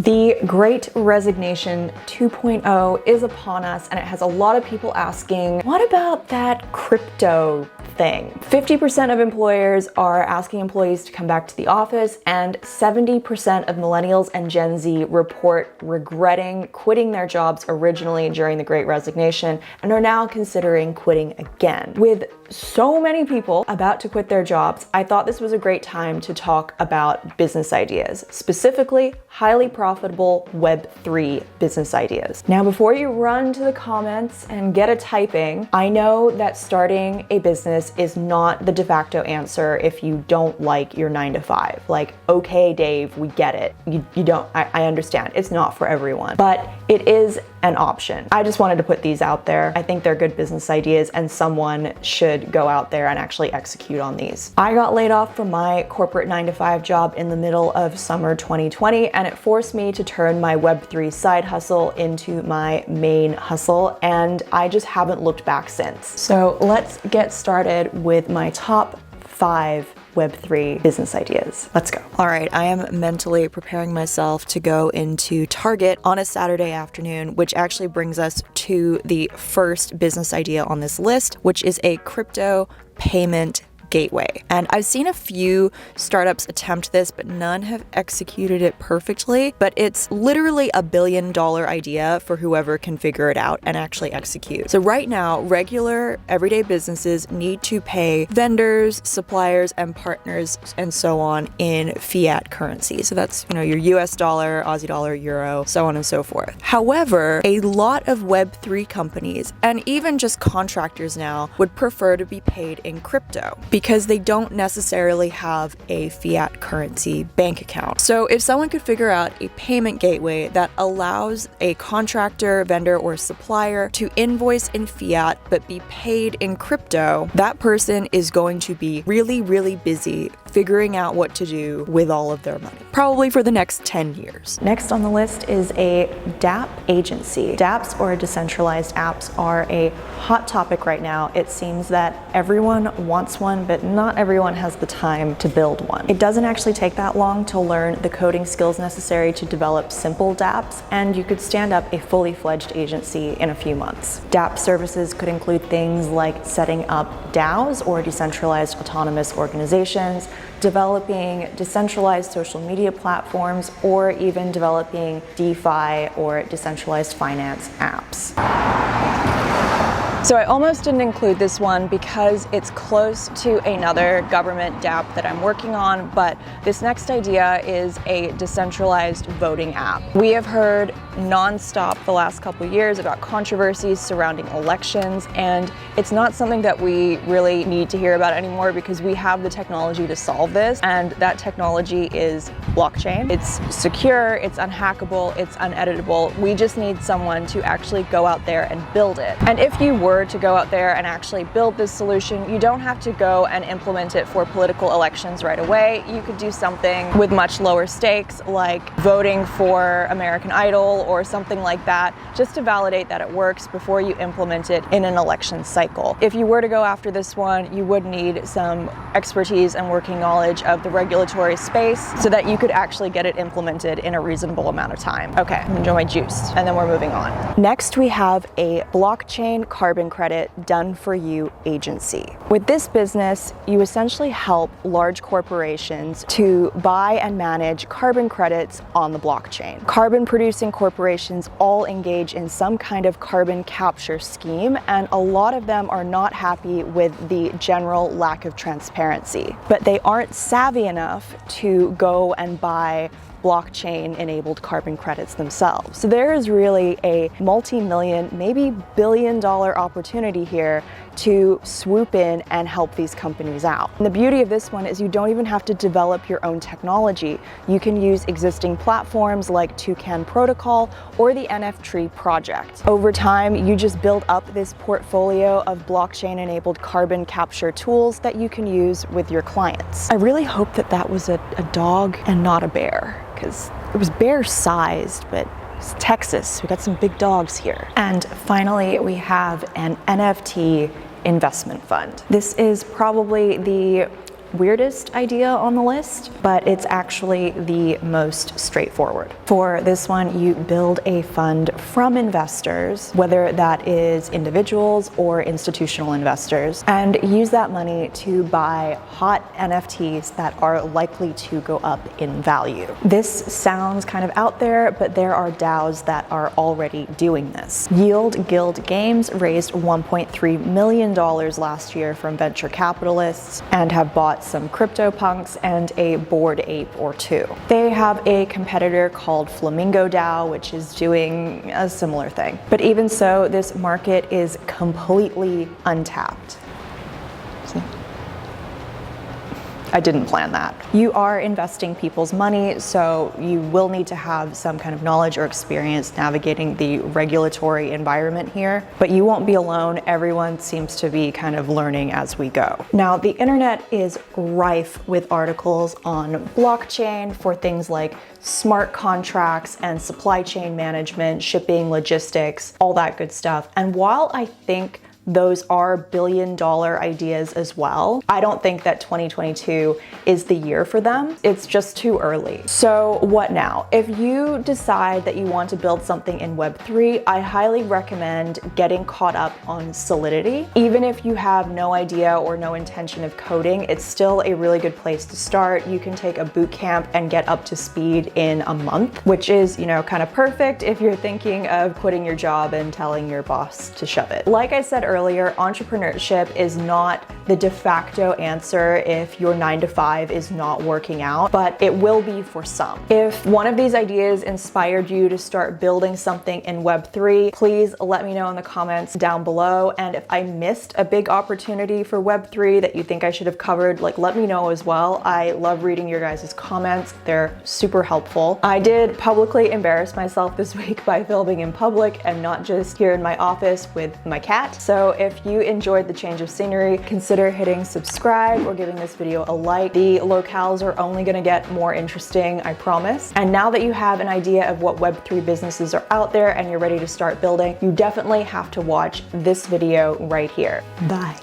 The Great Resignation 2.0 is upon us, and it has a lot of people asking, what about that crypto thing? 50% of employers are asking employees to come back to the office, and 70% of millennials and Gen Z report regretting quitting their jobs originally during the Great Resignation and are now considering quitting again. With so many people about to quit their jobs, I thought this was a great time to talk about business ideas, specifically highly profitable Web3 business ideas. Now, before you run to the comments and get a typing, I know that starting a business is not the de facto answer if you don't like your 9-to-5. Like, okay, Dave, we get it. You don't, I understand. It's not for everyone, but it is an option. I just wanted to put these out there. I think they're good business ideas and someone should go out there and actually execute on these. I got laid off from my corporate 9-to-5 job in the middle of summer 2020, and it forced me to turn my Web3 side hustle into my main hustle, and I just haven't looked back since. So let's get started with my top 5 Web3 business ideas. Let's go. All right, I am mentally preparing myself to go into Target on a Saturday afternoon, which actually brings us to the first business idea on this list, which is a crypto payment gateway. And I've seen a few startups attempt this, but none have executed it perfectly. But it's literally a $1 billion idea for whoever can figure it out and actually execute. So right now, regular everyday businesses need to pay vendors, suppliers, and partners and so on in fiat currency. So that's, your US dollar, Aussie dollar, euro, so on and so forth. However, a lot of Web3 companies and even just contractors now would prefer to be paid in crypto, because they don't necessarily have a fiat currency bank account. So if someone could figure out a payment gateway that allows a contractor, vendor, or supplier to invoice in fiat but be paid in crypto, that person is going to be really, really busy figuring out what to do with all of their money, probably for the next 10 years. Next on the list is a DApp agency. DApps, or decentralized apps, are a hot topic right now. It seems that everyone wants one, but not everyone has the time to build one. It doesn't actually take that long to learn the coding skills necessary to develop simple dApps, and you could stand up a fully fledged agency in a few months. DApp services could include things like setting up DAOs, or decentralized autonomous organizations, developing decentralized social media platforms, or even developing DeFi or decentralized finance apps. So I almost didn't include this one because it's close to another government DApp that I'm working on, but this next idea is a decentralized voting app. We have heard nonstop the last couple years about controversies surrounding elections, and it's not something that we really need to hear about anymore because we have the technology to solve this, and that technology is blockchain. It's secure, it's unhackable, it's uneditable. We just need someone to actually go out there and build it. And if you were to go out there and actually build this solution, you don't have to go and implement it for political elections right away. You could do something with much lower stakes, like voting for American Idol or something like that, just to validate that it works before you implement it in an election cycle. If you were to go after this one, you would need some expertise and working knowledge of the regulatory space so that you could actually get it implemented in a reasonable amount of time. Okay, enjoy my juice, and then we're moving on. Next, we have a blockchain carbon credit done for you agency. With this business, you essentially help large corporations to buy and manage carbon credits on the blockchain. Carbon producing corporations all engage in some kind of carbon capture scheme, and a lot of them are not happy with the general lack of transparency. But they aren't savvy enough to go and buy blockchain-enabled carbon credits themselves. So there is really a multi-million, maybe billion-dollar opportunity here to swoop in and help these companies out. And the beauty of this one is you don't even have to develop your own technology. You can use existing platforms like Toucan Protocol or the NFT project. Over time, you just build up this portfolio of blockchain-enabled carbon capture tools that you can use with your clients. I really hope that that was a dog and not a bear, because it was bear-sized, but it's Texas. We got some big dogs here. And finally, we have an NFT investment fund. This is probably the weirdest idea on the list, but it's actually the most straightforward. For this one, you build a fund from investors, whether that is individuals or institutional investors, and use that money to buy hot NFTs that are likely to go up in value. This sounds kind of out there, but there are DAOs that are already doing this. Yield Guild Games raised $1.3 million last year from venture capitalists and have bought some CryptoPunks and a Bored Ape or two. They have a competitor called Flamingo DAO, which is doing a similar thing. But even so, this market is completely untapped. I didn't plan that. You are investing people's money, so you will need to have some kind of knowledge or experience navigating the regulatory environment here, but you won't be alone. Everyone seems to be kind of learning as we go. Now, the internet is rife with articles on blockchain for things like smart contracts and supply chain management, shipping, logistics, all that good stuff. And while I think those are billion-dollar ideas as well, I don't think that 2022 is the year for them. It's just too early. So what now? If you decide that you want to build something in Web3, I highly recommend getting caught up on Solidity. Even if you have no idea or no intention of coding, it's still a really good place to start. You can take a boot camp and get up to speed in a month, which is, kind of perfect if you're thinking of quitting your job and telling your boss to shove it. Like I said earlier, entrepreneurship is not the de facto answer if your 9-to-5 is not working out, but it will be for some. If one of these ideas inspired you to start building something in Web3, please let me know in the comments down below. And if I missed a big opportunity for Web3 that you think I should have covered, let me know as well. I love reading your guys' comments. They're super helpful. I did publicly embarrass myself this week by filming in public and not just here in my office with my cat. So if you enjoyed the change of scenery, consider hitting subscribe or giving this video a like. The locales are only gonna get more interesting, I promise. And now that you have an idea of what Web3 businesses are out there and you're ready to start building, you definitely have to watch this video right here. Bye.